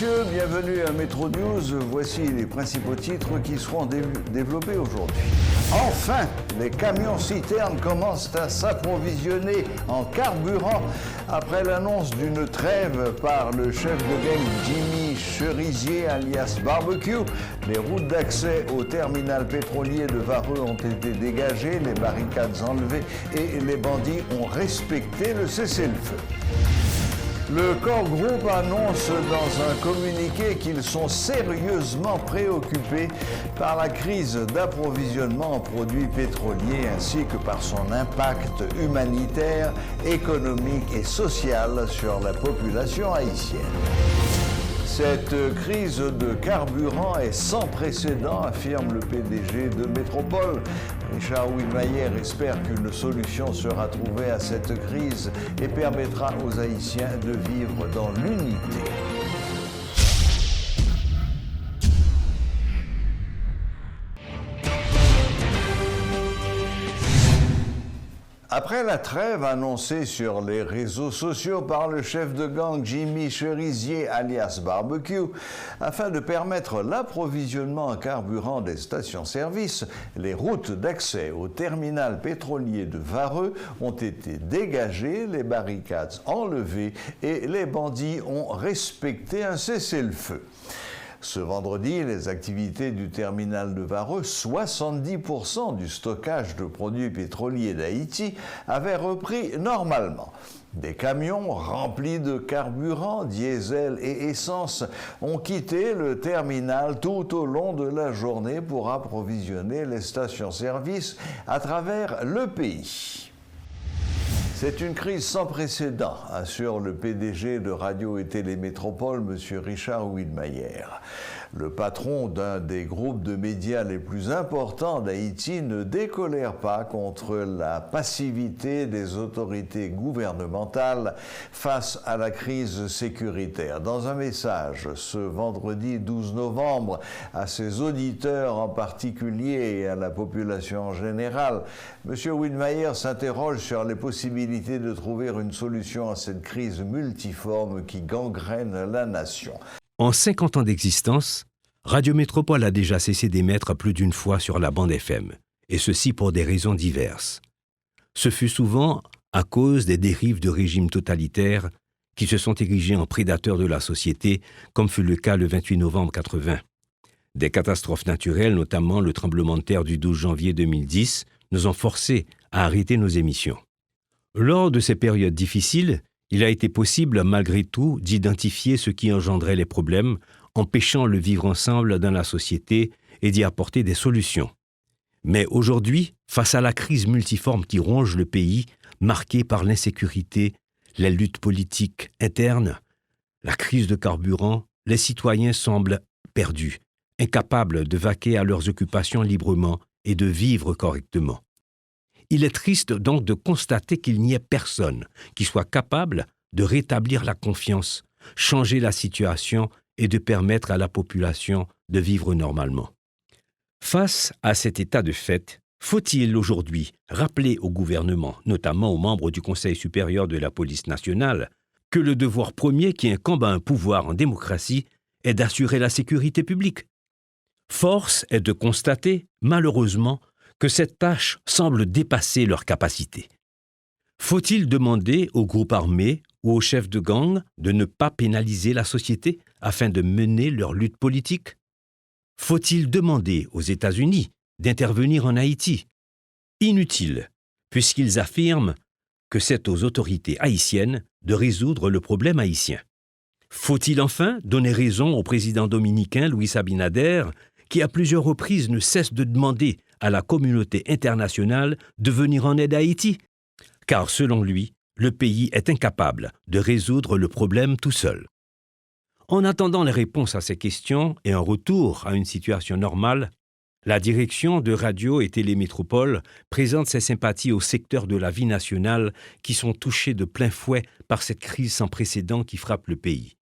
messieurs, bienvenue à Métro News. Voici les principaux titres qui seront développés aujourd'hui. Enfin, les camions-citernes commencent à s'approvisionner en carburant après l'annonce d'une trêve par le chef de gang Jimmy Cerisier alias Barbecue. Les routes d'accès au terminal pétrolier de Vareux ont été dégagées, les barricades enlevées et les bandits ont respecté le cessez-le-feu. Le Core Group annonce dans un communiqué qu'ils sont sérieusement préoccupés par la crise d'approvisionnement en produits pétroliers ainsi que par son impact humanitaire, économique et social sur la population haïtienne. Cette crise de carburant est sans précédent, affirme le PDG de Métropole. Richard Widmayer espère qu'une solution sera trouvée à cette crise et permettra aux Haïtiens de vivre dans l'unité. Après la trêve annoncée sur les réseaux sociaux par le chef de gang Jimmy Cerisier alias Barbecue, afin de permettre l'approvisionnement en carburant des stations-service, les routes d'accès au terminal pétrolier de Vareux ont été dégagées, les barricades enlevées et les bandits ont respecté un cessez-le-feu. Ce vendredi, les activités du terminal de Vareux, 70% du stockage de produits pétroliers d'Haïti, avaient repris normalement. Des camions remplis de carburant, diesel et essence ont quitté le terminal tout au long de la journée pour approvisionner les stations-service à travers le pays. C'est une crise sans précédent, assure le PDG de Radio et Télémétropole, M. Richard Widmayer. Le patron d'un des groupes de médias les plus importants d'Haïti ne décolère pas contre la passivité des autorités gouvernementales face à la crise sécuritaire. Dans un message ce vendredi 12 novembre à ses auditeurs en particulier et à la population en général, M. Widmayer s'interroge sur les possibilités de trouver une solution à cette crise multiforme qui gangrène la nation. En 50 ans d'existence, Radio Métropole a déjà cessé d'émettre plus d'une fois sur la bande FM, et ceci pour des raisons diverses. Ce fut souvent à cause des dérives de régimes totalitaires qui se sont érigés en prédateurs de la société, comme fut le cas le 28 novembre 80. Des catastrophes naturelles, notamment le tremblement de terre du 12 janvier 2010, nous ont forcés à arrêter nos émissions. Lors de ces périodes difficiles, il a été possible, malgré tout, d'identifier ce qui engendrait les problèmes, empêchant le vivre ensemble dans la société et d'y apporter des solutions. Mais aujourd'hui, face à la crise multiforme qui ronge le pays, marquée par l'insécurité, les luttes politiques internes, la crise de carburant, les citoyens semblent perdus, incapables de vaquer à leurs occupations librement et de vivre correctement. Il est triste donc de constater qu'il n'y ait personne qui soit capable de rétablir la confiance, changer la situation et de permettre à la population de vivre normalement. Face à cet état de fait, faut-il aujourd'hui rappeler au gouvernement, notamment aux membres du Conseil supérieur de la police nationale, que le devoir premier qui incombe à un pouvoir en démocratie est d'assurer la sécurité publique? Force est de constater, malheureusement, que cette tâche semble dépasser leurs capacités. Faut-il demander aux groupes armés ou aux chefs de gang de ne pas pénaliser la société afin de mener leur lutte politique? Faut-il demander aux États-Unis d'intervenir en Haïti? Inutile, puisqu'ils affirment que c'est aux autorités haïtiennes de résoudre le problème haïtien. Faut-il enfin donner raison au président dominicain Luis Abinader, qui à plusieurs reprises ne cesse de demander à la communauté internationale de venir en aide à Haïti? Car selon lui, le pays est incapable de résoudre le problème tout seul. En attendant les réponses à ces questions et un retour à une situation normale, la direction de Radio et Télémétropole présente ses sympathies aux secteurs de la vie nationale qui sont touchés de plein fouet par cette crise sans précédent qui frappe le pays.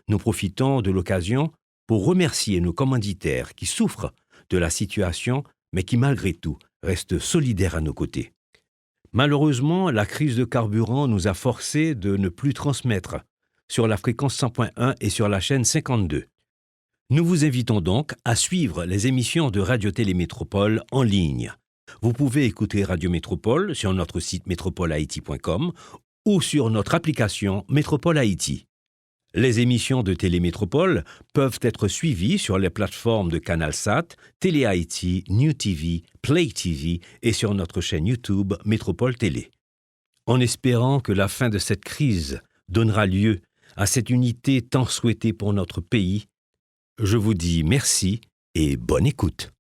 Nous profitons de l'occasion pour remercier nos commanditaires qui souffrent de la situation, mais qui malgré tout restent solidaires à nos côtés. Malheureusement, la crise de carburant nous a forcés de ne plus transmettre sur la fréquence 100.1 et sur la chaîne 52. Nous vous invitons donc à suivre les émissions de Radio Télémétropole en ligne. Vous pouvez écouter Radio Métropole sur notre site métropolehaïti.com ou sur notre application Métropole Haïti. Les émissions de Télémétropole peuvent être suivies sur les plateformes de CanalSat, Télé Haïti, New TV, Play TV et sur notre chaîne YouTube Métropole Télé. En espérant que la fin de cette crise donnera lieu à cette unité tant souhaitée pour notre pays, je vous dis merci et bonne écoute.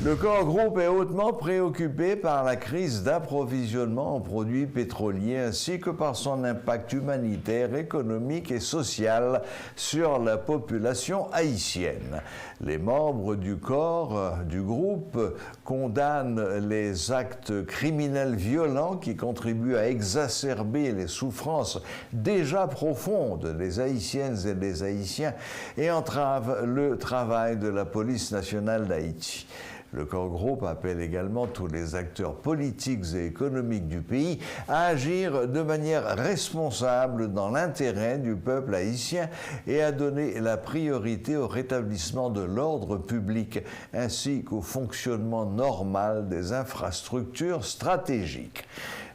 Le corps groupe est hautement préoccupé par la crise d'approvisionnement en produits pétroliers ainsi que par son impact humanitaire, économique et social sur la population haïtienne. Les membres du corps du groupe condamnent les actes criminels violents qui contribuent à exacerber les souffrances déjà profondes des Haïtiennes et des Haïtiens et entravent le travail de la police nationale d'Haïti. Le corps groupe appelle également tous les acteurs politiques et économiques du pays à agir de manière responsable dans l'intérêt du peuple haïtien et à donner la priorité au rétablissement de l'ordre public ainsi qu'au fonctionnement normal des infrastructures stratégiques.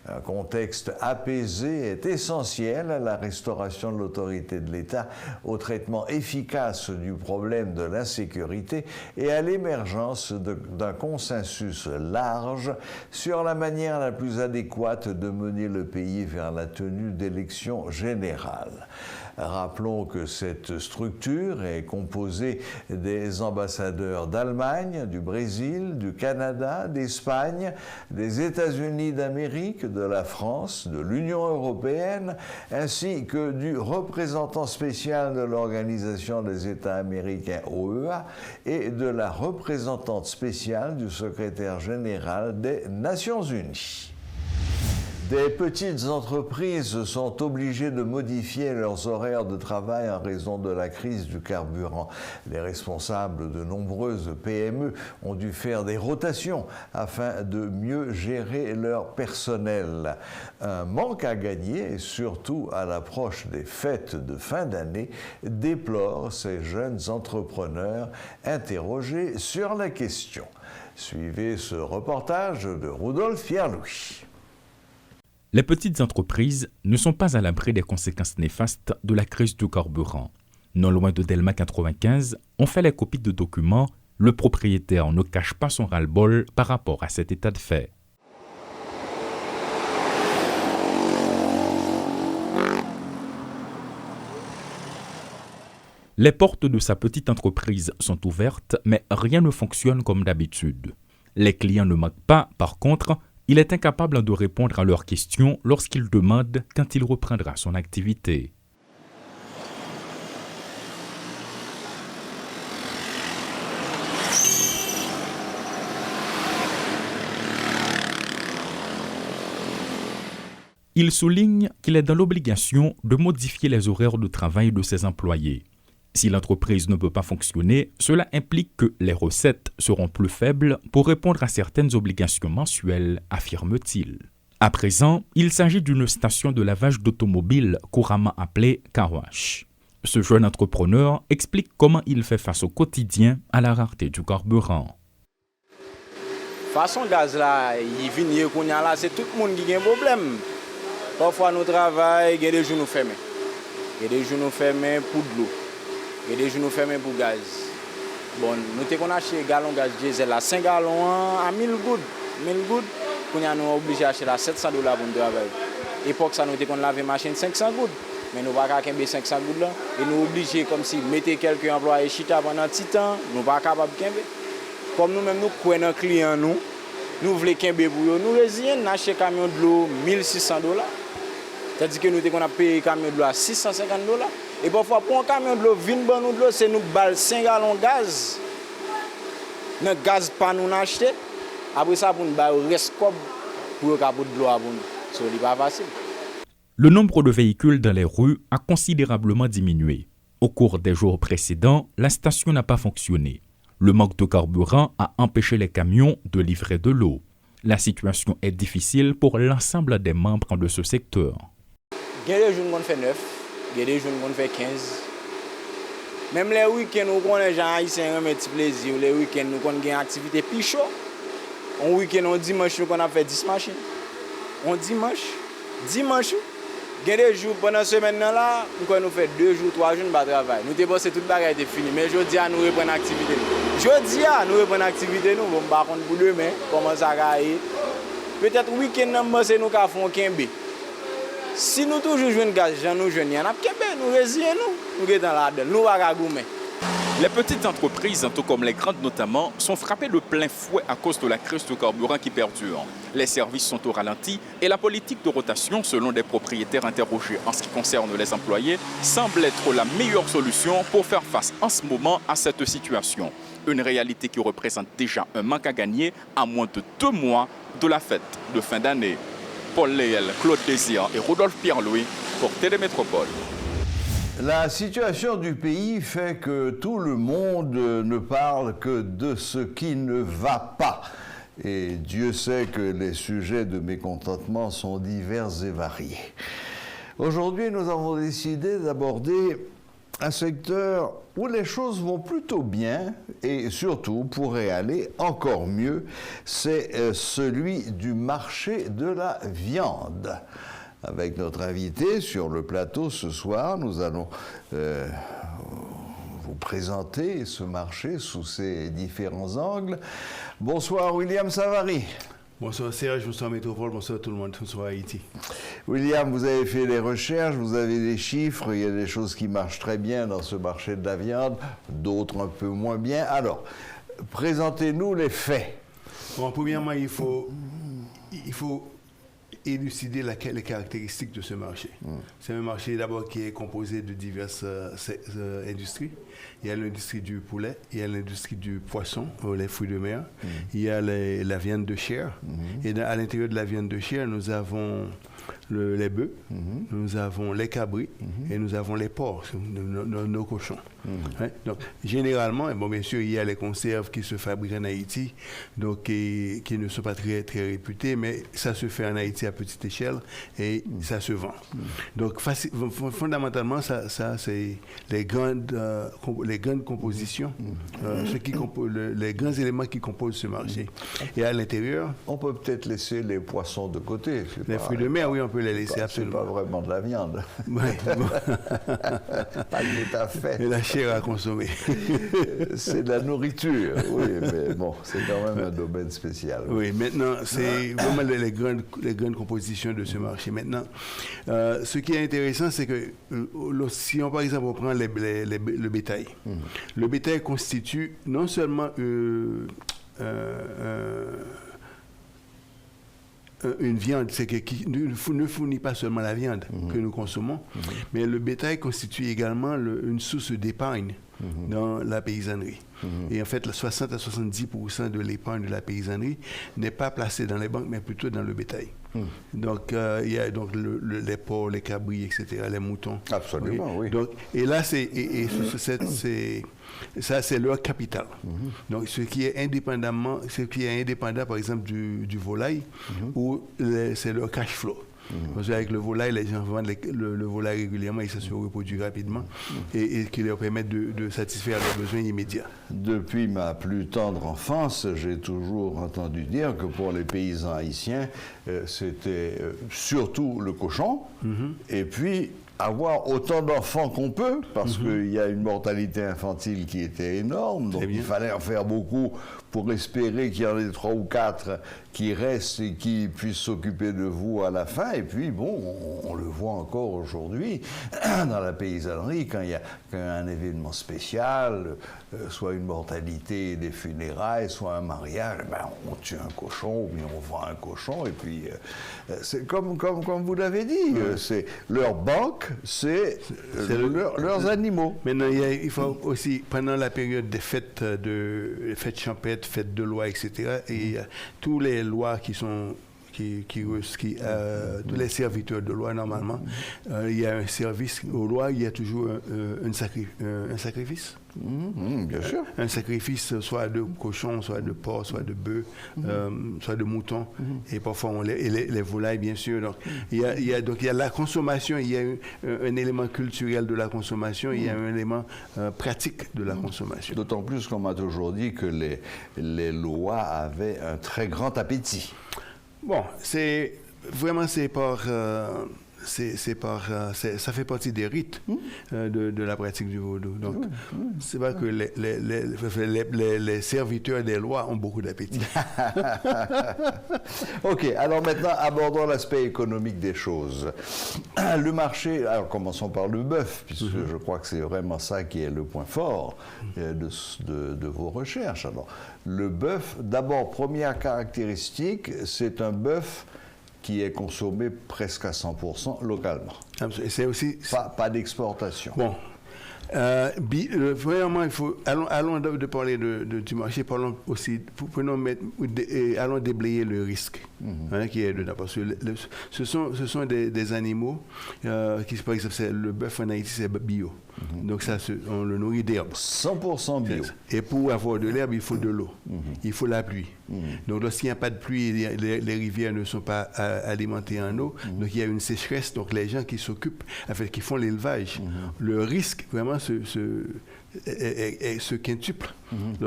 Un contexte apaisé est essentiel à la restauration de l'autorité de l'État, au traitement efficace du problème de l'insécurité et à l'émergence d'un consensus large sur la manière la plus adéquate de mener le pays vers la tenue d'élections générales. Rappelons que cette structure est composée des ambassadeurs d'Allemagne, du Brésil, du Canada, d'Espagne, des États-Unis d'Amérique, de la France, de l'Union européenne, ainsi que du représentant spécial de l'Organisation des États américains OEA et de la représentante spéciale du secrétaire général des Nations Unies. Des petites entreprises sont obligées de modifier leurs horaires de travail en raison de la crise du carburant. Les responsables de nombreuses PME ont dû faire des rotations afin de mieux gérer leur personnel. Un manque à gagner, surtout à l'approche des fêtes de fin d'année, déplorent ces jeunes entrepreneurs interrogés sur la question. Suivez ce reportage de Rudolf Pierre-Louis. Les petites entreprises ne sont pas à l'abri des conséquences néfastes de la crise du carburant. Non loin de Delma 95, on fait les copies de documents. Le propriétaire ne cache pas son ras-le-bol par rapport à cet état de fait. Les portes de sa petite entreprise sont ouvertes, mais rien ne fonctionne comme d'habitude. Les clients ne manquent pas, par contre. Il est incapable de répondre à leurs questions lorsqu'ils demandent quand il reprendra son activité. Il souligne qu'il est dans l'obligation de modifier les horaires de travail de ses employés. Si l'entreprise ne peut pas fonctionner, cela implique que les recettes seront plus faibles pour répondre à certaines obligations mensuelles, affirme-t-il. À présent, il s'agit d'une station de lavage d'automobile couramment appelée car wash. Ce jeune entrepreneur explique comment il fait face au quotidien à la rareté du carburant. Façon gaz là, il vient qu'on y a là, c'est tout le monde qui a un problème. Parfois nous travaillons, il y a des jours nous fermés. Il y a des jours nous fermés pour de l'eau. Il y a des jours nous fermés pour gaz. Bon, nous avons acheté gallon gaz diesel là, 5 gallons à 1000 gouttes. 1000 gouttes, nous sommes obligés d'acheter à $700 pour nous travailler. Époque ça nous avons lavé machine 500 gouttes. Mais nous ne pouvons pas faire 500 gouttes là. Et nous sommes obligés comme si mettre quelques employés chita pendant un petit temps, nous ne sommes pas capables de faire. Comme nous-mêmes nous croyons nos clients, nous voulons faire pour eux. Nous résilions d'acheter un camion de l'eau $1600. C'est-à-dire que nous avons payé un camion de l'eau à $650. Et parfois, pour un camion de l'eau, nous de l'eau, c'est nous balle 5 gallons de gaz. Notre gaz pas nous acheter. Après ça, pour nous bailler au reste pour de l'eau à nous. Ce n'est pas facile. Le nombre de véhicules dans les rues a considérablement diminué. Au cours des jours précédents, la station n'a pas fonctionné. Le manque de carburant a empêché les camions de livrer de l'eau. La situation est difficile pour l'ensemble des membres de ce secteur. Il y a des jours où on fait 9, Il y a des jours qu'on fait 15. Même les week-ends, nous connaissons les gens haïtiens un petit plaisir. Les week-ends, nous connaissons une activité plus chaud. Un week-end, on dimanche, nous avons fait 10 machines. On dimanche. Il y a des jours pendant la semaine, là, nous faisons 2 jours, 3 jours, nous ne travaillons. Nous avons passé toute la bagage fini. Mais je dis à nous reprendre l'activité. Nous reprendre l'activité, nous ne pas pour demain, comment ça va aller. Peut-être week-end, nous avons fait un kembe. Si nous toujours jouons gaz, nous jouons, nous résilions, nous sommes dans la donne, nous allons goumer. Les petites entreprises, tout comme les grandes notamment, sont frappées de plein fouet à cause de la crise de carburant qui perdure. Les services sont au ralenti et la politique de rotation, selon des propriétaires interrogés en ce qui concerne les employés, semble être la meilleure solution pour faire face en ce moment à cette situation. Une réalité qui représente déjà un manque à gagner à moins de 2 mois de la fête de fin d'année. Paul Léel, Claude Désir et Rodolphe Pierre-Louis pour Télémétropole. La situation du pays fait que tout le monde ne parle que de ce qui ne va pas. Et Dieu sait que les sujets de mécontentement sont divers et variés. Aujourd'hui, nous avons décidé d'aborder un secteur où les choses vont plutôt bien et surtout pourraient aller encore mieux, c'est celui du marché de la viande. Avec notre invité sur le plateau ce soir, nous allons vous présenter ce marché sous ses différents angles. Bonsoir William Savary. Bonsoir Serge, bonsoir Métropole, bonsoir tout le monde, bonsoir Haïti. William, vous avez fait des recherches, vous avez des chiffres, il y a des choses qui marchent très bien dans ce marché de la viande, d'autres un peu moins bien. Alors, présentez-nous les faits. Bon, premièrement, il faut élucider les caractéristiques de ce marché. C'est un marché d'abord qui est composé de diverses industries. Il y a l'industrie du poulet, il y a l'industrie du poisson, les fruits de mer, il y a la viande de chair. Et à l'intérieur de la viande de chair, nous avons les bœufs, nous avons les cabris et nous avons les porcs, nos cochons. Hein? Donc, généralement, bon, bien sûr, il y a les conserves qui se fabriquent en Haïti, donc, qui ne sont pas très, très réputées, mais ça se fait en Haïti à petite échelle et ça se vend. Donc, fondamentalement, ça c'est les grandes compositions, les grands éléments qui composent ce marché. Et à l'intérieur... On peut peut-être laisser les poissons de côté. Les fruits de mer, oui, on peut les laisser, absolument. C'est pas vraiment de la viande. Ouais, bon. Pas tout à fait. Et la chair à consommer. C'est de la nourriture, oui, mais bon, c'est quand même un domaine spécial. Oui, maintenant, c'est vraiment les grandes compositions de ce marché. Maintenant, ce qui est intéressant, c'est que si on, par exemple, on prend le bétail, le bétail constitue non seulement une viande, c'est qui ne fournit pas seulement la viande que nous consommons, mais le bétail constitue également une source d'épargne dans la paysannerie. Et en fait, 60 à 70% de l'épargne de la paysannerie n'est pas placée dans les banques, mais plutôt dans le bétail. Donc, il y a donc les porcs, les cabris, etc., les moutons. Absolument, oui. Donc, et là, ça, c'est leur capital. Donc, ce qui est indépendant, par exemple, du volaille, ou c'est leur cash flow. Parce qu'avec le volaille, les gens vendent le volaille régulièrement et ça se reproduit rapidement et qui leur permet de satisfaire leurs besoins immédiats. Depuis ma plus tendre enfance, j'ai toujours entendu dire que pour les paysans haïtiens, c'était surtout le cochon et puis avoir autant d'enfants qu'on peut, parce qu'il y a une mortalité infantile qui était énorme, donc il fallait en faire beaucoup pour espérer qu'il y en ait 3 ou 4 qui restent et qui puissent s'occuper de vous à la fin. Et puis, bon, on le voit encore aujourd'hui dans la paysannerie, quand il y a un événement spécial, soit une mortalité des funérailles, soit un mariage, ben, on tue un cochon, ou bien on vend un cochon, et puis c'est comme vous l'avez dit, c'est leur banque, c'est leurs animaux. Maintenant, il faut aussi, pendant la période des fêtes champêtres, fêtes de loi, etc., et tous les lois qui tous les serviteurs de loi, normalement, il y a un service aux lois, il y a toujours un sacrifice. Bien sûr. Un sacrifice soit de cochon, soit de porc, soit de bœuf, soit de mouton, et parfois les volailles, bien sûr. Donc, il y a la consommation, il y a un élément culturel de la consommation, il y a un élément pratique de la consommation. D'autant plus qu'on m'a toujours dit que les lois avaient un très grand appétit. Bon, ça fait partie des rites de la pratique du vaudou. Donc, c'est pas que les serviteurs des lois ont beaucoup d'appétit. OK, alors maintenant, abordons l'aspect économique des choses. Le marché, alors commençons par le bœuf, puisque je crois que c'est vraiment ça qui est le point fort de vos recherches. Alors, le bœuf, d'abord, première caractéristique, c'est un bœuf qui est consommé presque à 100% localement. C'est aussi... Pas d'exportation. Bon. Vraiment, allons de parler du marché, parlons aussi, allons déblayer le risque qui est dedans. Parce que ce sont des animaux qui, par exemple, le bœuf en Haïti, c'est bio. Donc ça, on le nourrit d'herbe. 100% bio. Et pour avoir de l'herbe, il faut de l'eau. Il faut la pluie. Donc lorsqu'il n'y a pas de pluie, les rivières ne sont pas alimentées en eau. Donc il y a une sécheresse. Donc les gens qui s'occupent, qui font l'élevage, le risque vraiment se quintuple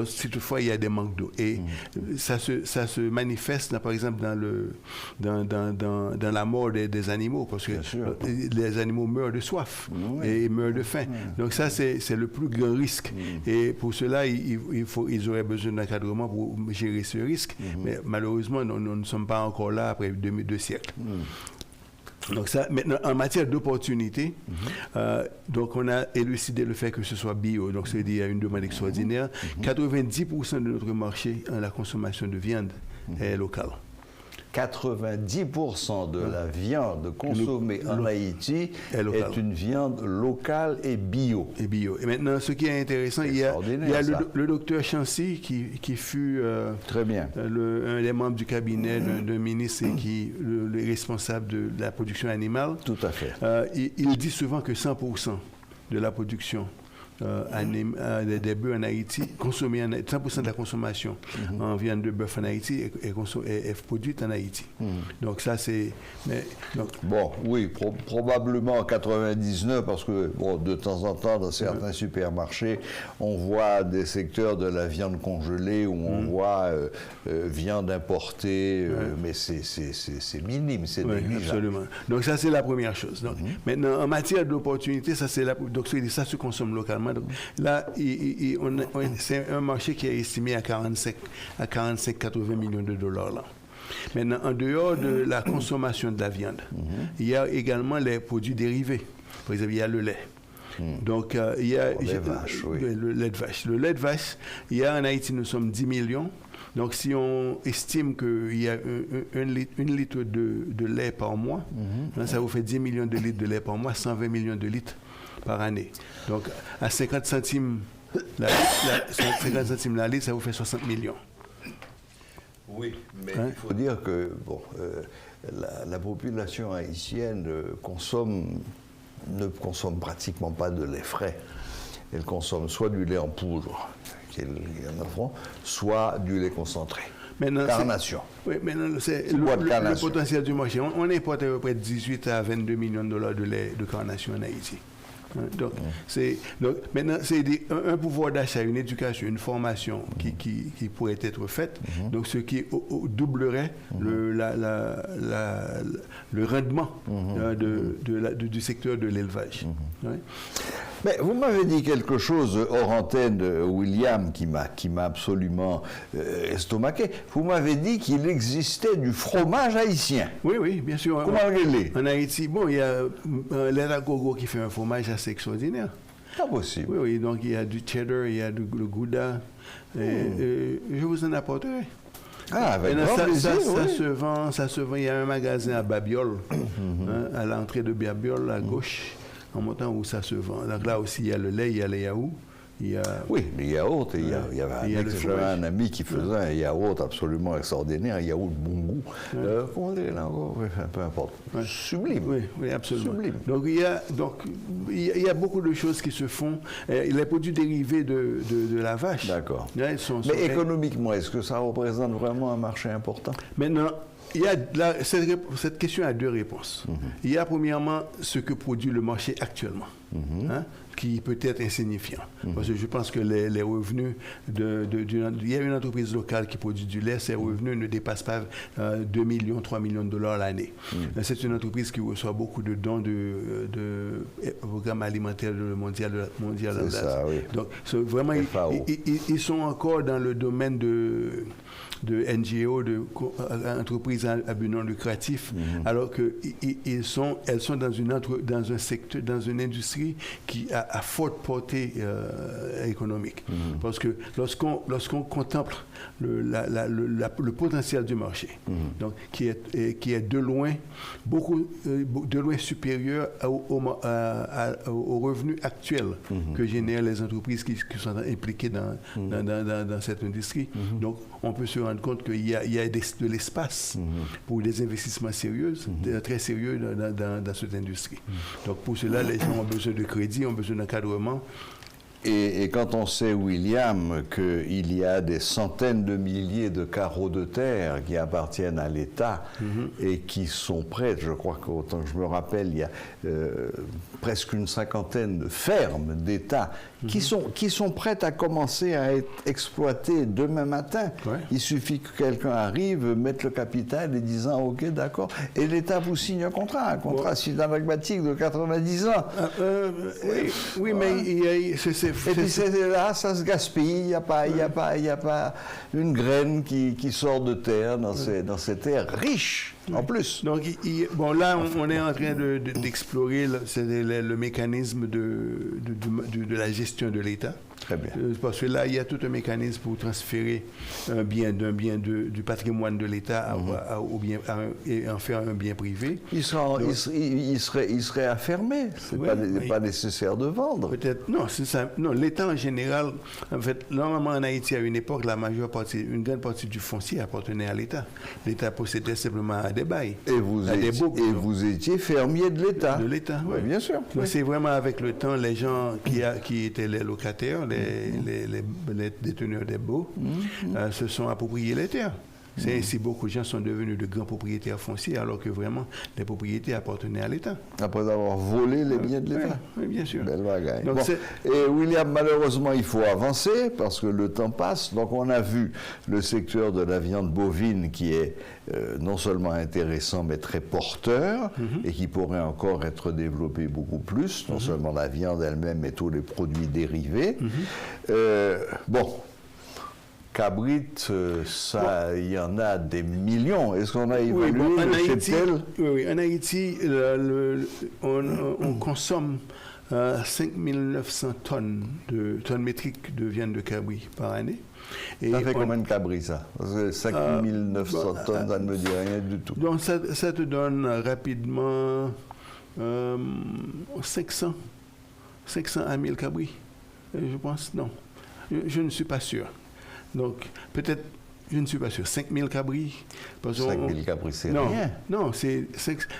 si toutefois il y a des manques d'eau. Et ça se manifeste, par exemple, dans la mort des animaux, parce que les animaux meurent de soif et meurent de faim. Donc ça, c'est le plus grand risque. Et pour cela, ils auraient besoin d'encadrement pour gérer ce risque. Mais malheureusement, nous ne sommes pas encore là après 2 siècles. Donc ça, maintenant, en matière d'opportunité, donc on a élucidé le fait que ce soit bio, donc c'est-à-dire qu'il y a une demande extraordinaire. 90% de notre marché, la consommation de viande est locale. 90% de la viande consommée en Haïti est une viande locale et bio. Et maintenant, ce qui est intéressant, il y a le docteur Chancy qui fut très bien. Un des membres du cabinet d'un ministre et qui est responsable de la production animale. Tout à fait. Il dit souvent que 100% de la production des bœufs en Haïti, 100% de la consommation en viande de bœuf en Haïti est produite en Haïti. Donc ça, c'est... Bon, oui, probablement 99, parce que de temps en temps, dans certains supermarchés, on voit des secteurs de la viande congelée où on voit viande importée, mais c'est minime, c'est négligeable. Absolument. Donc ça, c'est la première chose. Donc, maintenant, en matière d'opportunité, ça se consomme localement. Donc, là, c'est un marché qui est estimé à 45-80 millions de dollars. Là. Maintenant, en dehors de la consommation de la viande, il y a également les produits dérivés. Par exemple, il y a le lait. Donc, il y a le lait de vache. Le lait de vache, il y a en Haïti, nous sommes 10 millions. Donc, si on estime qu'il y a un litre de lait par mois, ça vous fait 10 millions de litres de lait par mois, 120 millions de litres par année. Donc, à 50 centimes la litre, ça vous fait 60 millions. Oui, mais il faut dire que la population haïtienne ne consomme pratiquement pas de lait frais. Elle consomme soit du lait en poudre, soit du lait concentré. Carnation. Oui, maintenant, c'est le potentiel du marché. On importe à peu près 18 à 22 millions de dollars de lait de carnation en Haïti. Donc, maintenant, c'est un pouvoir d'achat, une éducation, une formation qui pourrait être faite, donc ce qui doublerait le rendement du secteur de l'élevage. Mais vous m'avez dit quelque chose hors antenne, William, qui m'a absolument estomaqué. Vous m'avez dit qu'il existait du fromage haïtien. Oui, bien sûr. Comment il en Haïti, il y a l'Eragogo qui fait un fromage assez extraordinaire. Pas possible. Oui, donc il y a du cheddar, il y a le Gouda. Je vous en apporterai. Avec grand plaisir, ça se vend. Il y a un magasin à Babiole, à l'entrée de Babiole, à gauche, en montant où ça se vend. Donc là aussi, il y a le lait, il y a les yaourts. Oui, les yaourts, j'avais un ami qui faisait un yaourt absolument extraordinaire, un yaourt de bon goût. Comment dire là encore? Peu importe. Sublime. Oui, absolument. Sublime. Donc il y a beaucoup de choses qui se font. Les produits dérivés de la vache. D'accord. Mais économiquement, est-ce que ça représente vraiment un marché important? Maintenant, cette question a deux réponses. Il y a premièrement ce que produit le marché actuellement, qui peut être insignifiant. Parce que je pense que les revenus il y a une entreprise locale qui produit du lait, ses revenus ne dépassent pas 2 millions, 3 millions de dollars l'année. C'est une entreprise qui reçoit beaucoup de dons de programme alimentaire mondial C'est ça, oui. Donc, vraiment, ils sont encore dans le domaine de NGO, d'entreprises à but non lucratif, alors qu'elles sont dans un secteur, dans une industrie qui a forte portée économique. Parce que lorsqu'on contemple le potentiel du marché, donc qui est de loin supérieur aux revenus actuels que génèrent les entreprises qui sont impliquées dans cette industrie. Donc, on peut se rendre compte qu'il y a de l'espace pour des investissements sérieux, très sérieux dans cette industrie. Donc, pour cela, les gens ont besoin de crédit, ont besoin d'encadrement. Et quand on sait, William, qu'il y a des centaines de milliers de carreaux de terre qui appartiennent à l'État et qui sont prêts, je crois qu'autant que je me rappelle, il y a presque une cinquantaine de fermes d'État qui sont prêtes à commencer à être exploitées demain matin. Ouais. Il suffit que quelqu'un arrive, mette le capital et disant « Ok, d'accord ». Et l'État vous signe un contrat synalagmatique de 90 ans. Oui, mais et puis là, ça se gaspille, il n'y a pas une graine qui sort de terre dans ces terres riches, en plus. Donc, là, on est en train d'explorer le mécanisme de la gestion de l'État. Très bien. Parce que là, il y a tout un mécanisme pour transférer un bien du patrimoine de l'État et en faire un bien privé. Il serait affermé. Ce n'est pas nécessaire de vendre. Peut-être, non, c'est ça. Non, l'État en général, en fait, normalement en Haïti, à une époque, une grande partie du foncier appartenait à l'État. L'État possédait simplement à des bails. Et vous étiez fermier de l'État. De l'État, oui. Bien sûr. Donc, c'est vraiment avec le temps, les gens qui étaient les locataires, les déteneurs des baux, se sont appropriés les terres. C'est ainsi beaucoup de gens sont devenus de grands propriétaires fonciers alors que vraiment les propriétés appartenaient à l'État. Après avoir volé les biens de l'État. Oui, bien sûr. Belle bagaille. Donc, et William, malheureusement, il faut avancer parce que le temps passe. Donc on a vu le secteur de la viande bovine qui est non seulement intéressant mais très porteur et qui pourrait encore être développé beaucoup plus, non seulement la viande elle-même mais tous les produits dérivés. Cabrit, il y en a des millions. Est-ce qu'on a évalué le cheptel? Oui, en Haïti, on consomme 5900 tonnes métriques de viande de cabri par année. Et ça fait combien de cabris, ça? Parce que 5900 tonnes, ça ne me dit rien du tout. Donc, ça te donne rapidement 500 à 1000 cabris, je pense. Non, je ne suis pas sûr. Donc, peut-être, je ne suis pas sûr, 5000 cabris. 5000 cabris, c'est rien. Non,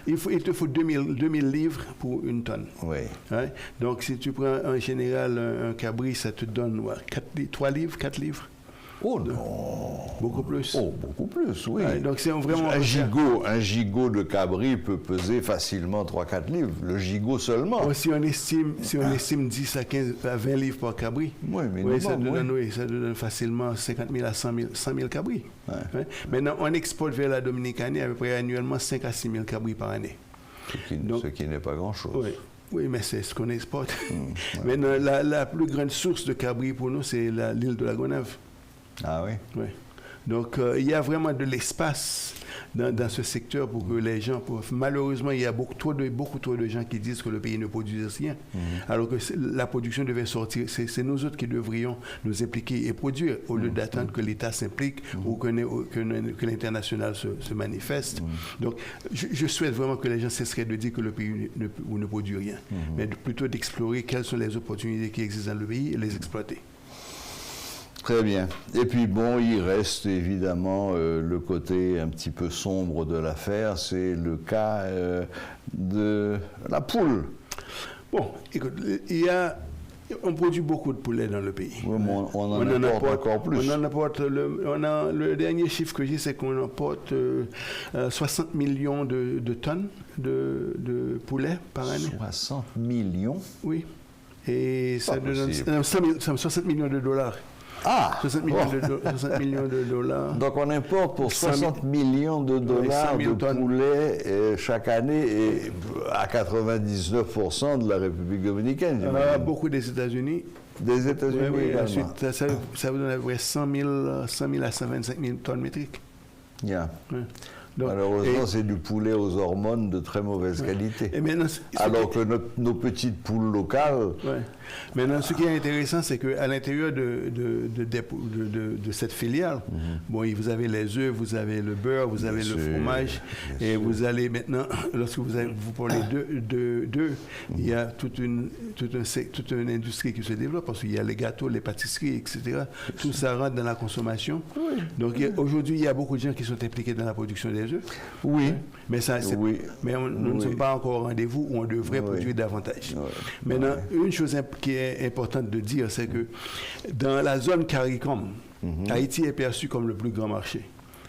il te faut 2000 livres pour une tonne. Oui. Hein? Donc, si tu prends en général un cabri, ça te donne 3 livres, 4 livres. Oh non! Beaucoup plus. Oh, beaucoup plus, oui. Ouais, donc c'est vraiment un gigot de cabri peut peser facilement 3-4 livres. Le gigot seulement. Oh, si on estime 10 à 15 à 20 livres par cabri, ça te donne facilement 50 000 à 100 000 cabris. Ouais. Ouais. Maintenant, on exporte vers la Dominicanie à peu près annuellement 5 à 6 000 cabris par année. Ce qui n'est pas grand-chose. Oui, mais c'est ce qu'on exporte. Maintenant, la plus grande source de cabri pour nous, c'est l'île de la Gonâve. Ah oui? Oui. Donc, il y a vraiment de l'espace dans ce secteur pour que les gens... Malheureusement, il y a beaucoup trop de gens qui disent que le pays ne produit rien, alors que la production devait sortir. C'est nous autres qui devrions nous impliquer et produire, au lieu d'attendre que l'État s'implique ou que l'international se manifeste. Donc, je souhaite vraiment que les gens cesseraient de dire que le pays ne produit rien, mais plutôt d'explorer quelles sont les opportunités qui existent dans le pays et les exploiter. Très bien. Et puis bon, il reste évidemment le côté un petit peu sombre de l'affaire, c'est le cas de la poule. Bon, écoute, on produit beaucoup de poulets dans le pays. Oui, mais on en importe encore plus. Le dernier chiffre que j'ai, c'est qu'on importe 60 millions de tonnes de poulets par année. 60 millions? Oui. Et ça donne 60 millions de dollars. Ah! 60 millions de dollars. Donc on importe pour 60 millions de dollars de poulets chaque année et à 99% de la République dominicaine. Beaucoup des États-Unis. Des États-Unis également. Ensuite, ça vous donne à peu près 100 000 à 125 000 tonnes métriques. Yeah. Ouais. Donc, malheureusement, c'est du poulet aux hormones de très mauvaise qualité. Et maintenant, alors que nos petites poules locales... Ouais. Maintenant, ce qui est intéressant, c'est qu'à l'intérieur de cette filiale, bon, vous avez les œufs, vous avez le beurre, vous avez le fromage, et vous allez maintenant, lorsque vous parlez d'œufs, il y a toute une industrie qui se développe, parce qu'il y a les gâteaux, les pâtisseries, etc. Tout ça rentre dans la consommation. Oui. Donc aujourd'hui, il y a beaucoup de gens qui sont impliqués dans la production des œufs. Oui. Mais, mais nous ne sommes pas encore au rendez-vous où on devrait produire davantage. Maintenant, une chose qui est importante de dire, c'est que dans la zone CARICOM, Haïti est perçu comme le plus grand marché.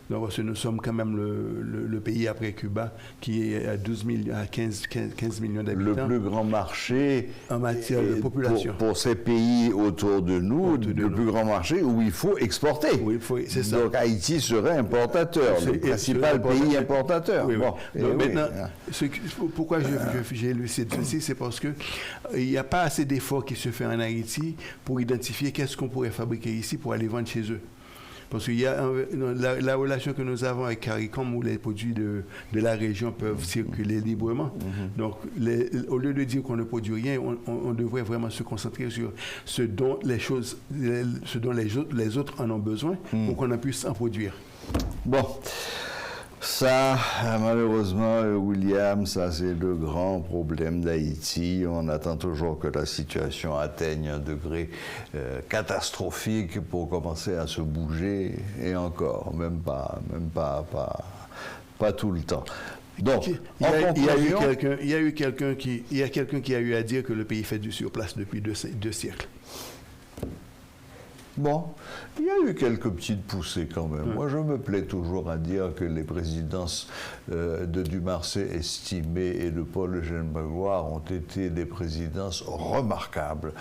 Donc, parce que nous sommes quand même le pays après Cuba qui est à 15 millions d'habitants. Le plus grand marché en matière de population. Pour ces pays autour de nous, le plus grand marché où il faut exporter. Oui, c'est ça. Donc Haïti serait importateur, le principal pays importateur. Oui, bon, donc maintenant, pourquoi j'ai élucidé ceci, c'est parce qu'il n'y a pas assez d'efforts qui se font en Haïti pour identifier qu'est-ce qu'on pourrait fabriquer ici pour aller vendre chez eux. Parce qu'il y a la relation que nous avons avec CARICOM où les produits de la région peuvent circuler librement. Donc, au lieu de dire qu'on ne produit rien, on devrait vraiment se concentrer sur ce dont les autres en ont besoin pour qu'on puisse en produire. Bon. Ça, malheureusement, William, ça c'est le grand problème d'Haïti. On attend toujours que la situation atteigne un degré catastrophique pour commencer à se bouger, et encore, même pas tout le temps. Donc, il y a quelqu'un qui a eu à dire que le pays fait du surplace depuis deux siècles. Bon, il y a eu quelques petites poussées quand même. Moi, je me plais toujours à dire que les présidences de Dumarsais estimé et de Paul-Eugène Magloire ont été des présidences remarquables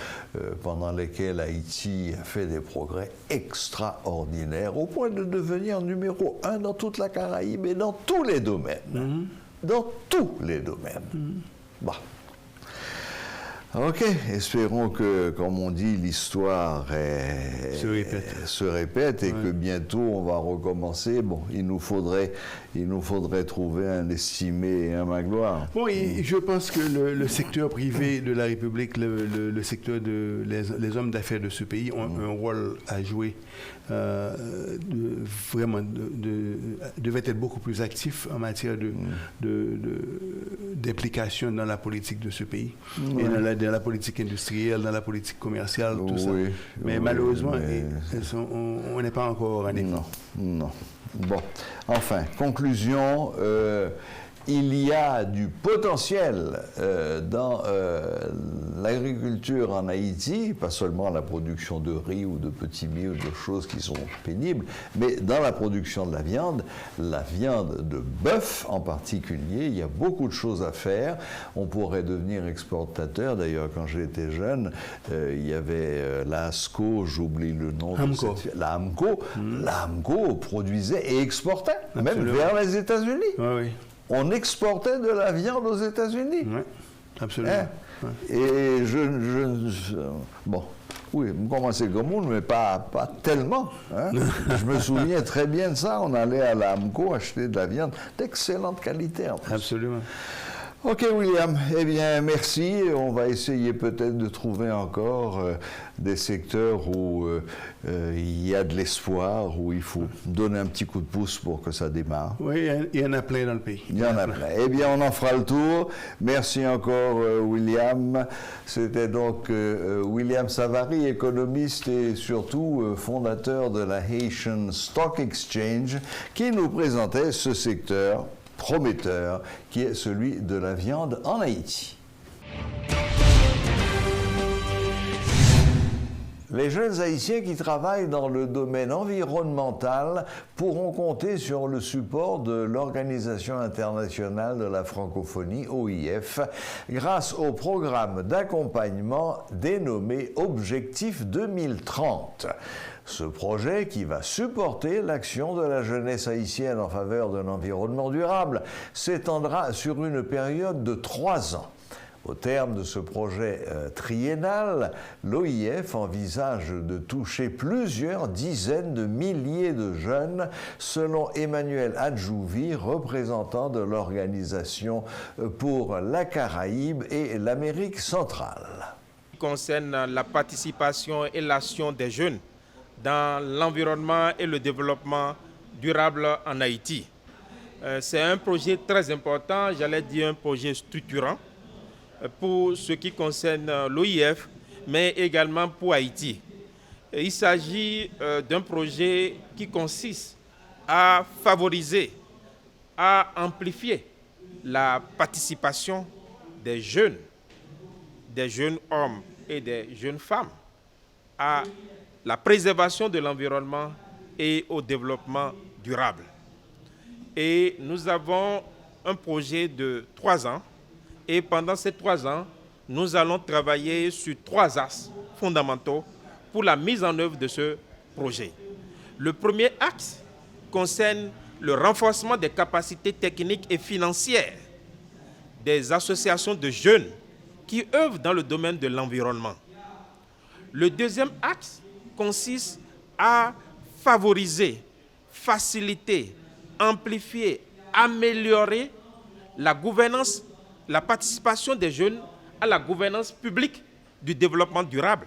pendant lesquelles Haïti a fait des progrès extraordinaires au point de devenir numéro 1 dans toute la Caraïbe et dans tous les domaines. Dans tous les domaines. Bon. Ok, espérons que, comme on dit, l'histoire se répète et que bientôt on va recommencer. Bon, il nous faudrait trouver un estimé et un Magloire. Bon, je pense que le secteur privé de la République, le secteur les hommes d'affaires de ce pays ont un rôle à jouer. Devait être beaucoup plus actif en matière d'implication dans la politique de ce pays et dans la politique industrielle, dans la politique commerciale, tout ça. Mais malheureusement, on n'est pas encore au rendez-vous. Non. Bon, enfin, conclusion. Il y a du potentiel dans l'agriculture en Haïti, pas seulement la production de riz ou de petits mie ou de choses qui sont pénibles, mais dans la production de la viande de bœuf en particulier, il y a beaucoup de choses à faire. On pourrait devenir exportateur. D'ailleurs, quand j'étais jeune, il y avait la ASCO, j'oublie le nom. La AMCO. La AMCO produisait et exportait, même vers les États-Unis. Oui. On exportait de la viande aux États-Unis. Oui, absolument. Et bon, Oui, on commençait comme monde, mais pas tellement. Hein? Je me souviens très bien de ça. On allait à la Amco acheter de la viande d'excellente qualité en plus. Absolument. Ok William, eh bien merci. On va essayer peut-être de trouver encore des secteurs où il y a de l'espoir, où il faut donner un petit coup de pouce pour que ça démarre. Oui, il y en a plein dans le pays. Il y en a plein. Eh bien on en fera le tour. Merci encore William. C'était donc William Savary, économiste et surtout fondateur de la Haitian Stock Exchange, qui nous présentait ce secteur prometteur qui est celui de la viande en Haïti. Les jeunes Haïtiens qui travaillent dans le domaine environnemental pourront compter sur le support de l'Organisation internationale de la francophonie, OIF, grâce au programme d'accompagnement dénommé Objectif 2030. Ce projet, qui va supporter l'action de la jeunesse haïtienne en faveur d'un environnement durable, s'étendra sur une période de 3 ans. Au terme de ce projet triennal, l'OIF envisage de toucher plusieurs dizaines de milliers de jeunes, selon Emmanuel Adjouvi, représentant de l'Organisation pour la Caraïbe et l'Amérique centrale. Concerne la participation et l'action des jeunes dans l'environnement et le développement durable en Haïti. C'est un projet très important, j'allais dire un projet structurant pour ce qui concerne l'OIF, mais également pour Haïti. Il s'agit d'un projet qui consiste à favoriser, à amplifier la participation des jeunes hommes et des jeunes femmes à la préservation de l'environnement et au développement durable. Et nous avons un projet de 3 ans. Et pendant ces 3 ans, nous allons travailler sur 3 axes fondamentaux pour la mise en œuvre de ce projet. Le premier axe concerne le renforcement des capacités techniques et financières des associations de jeunes qui œuvrent dans le domaine de l'environnement. Le deuxième axe consiste à favoriser, faciliter, amplifier, améliorer la gouvernance, la participation des jeunes à la gouvernance publique du développement durable.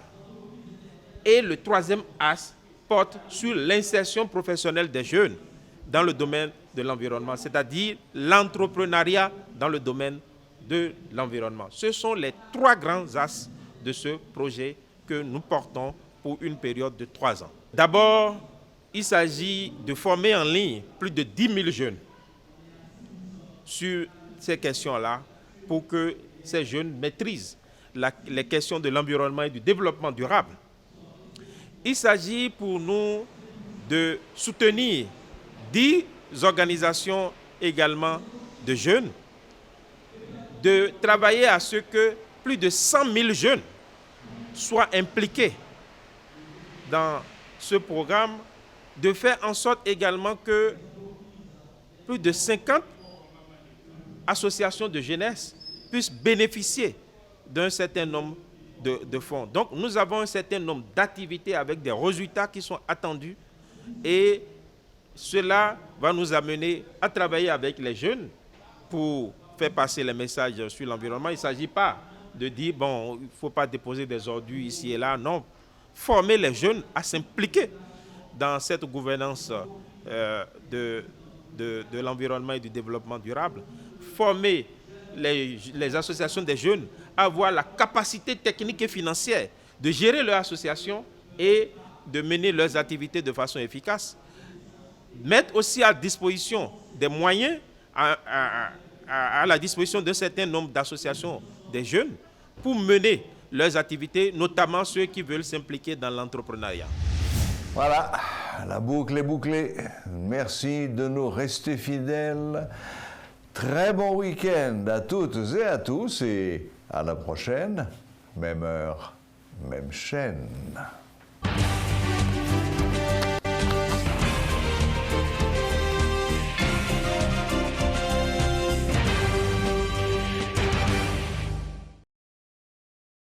Et le troisième axe porte sur l'insertion professionnelle des jeunes dans le domaine de l'environnement, c'est-à-dire l'entrepreneuriat dans le domaine de l'environnement. Ce sont les 3 grands axes de ce projet que nous portons pour une période de 3 ans. D'abord, il s'agit de former en ligne plus de 10 000 jeunes sur ces questions-là pour que ces jeunes maîtrisent les questions de l'environnement et du développement durable. Il s'agit pour nous de soutenir 10 organisations également de jeunes, de travailler à ce que plus de 100 000 jeunes soient impliqués dans ce programme, de faire en sorte également que plus de 50 associations de jeunesse puissent bénéficier d'un certain nombre de fonds. Donc nous avons un certain nombre d'activités avec des résultats qui sont attendus et cela va nous amener à travailler avec les jeunes pour faire passer les messages sur l'environnement. Il ne s'agit pas de dire, bon, il ne faut pas déposer des ordures ici et là. Non, former les jeunes à s'impliquer dans cette gouvernance de l'environnement et du développement durable. Former les associations des jeunes à avoir la capacité technique et financière de gérer leur association et de mener leurs activités de façon efficace. Mettre aussi à disposition des moyens à la disposition d'un certain nombre d'associations des jeunes pour mener leurs activités, notamment ceux qui veulent s'impliquer dans l'entrepreneuriat. Voilà, la boucle est bouclée. Merci de nous rester fidèles. Très bon week-end à toutes et à tous et à la prochaine, même heure, même chaîne.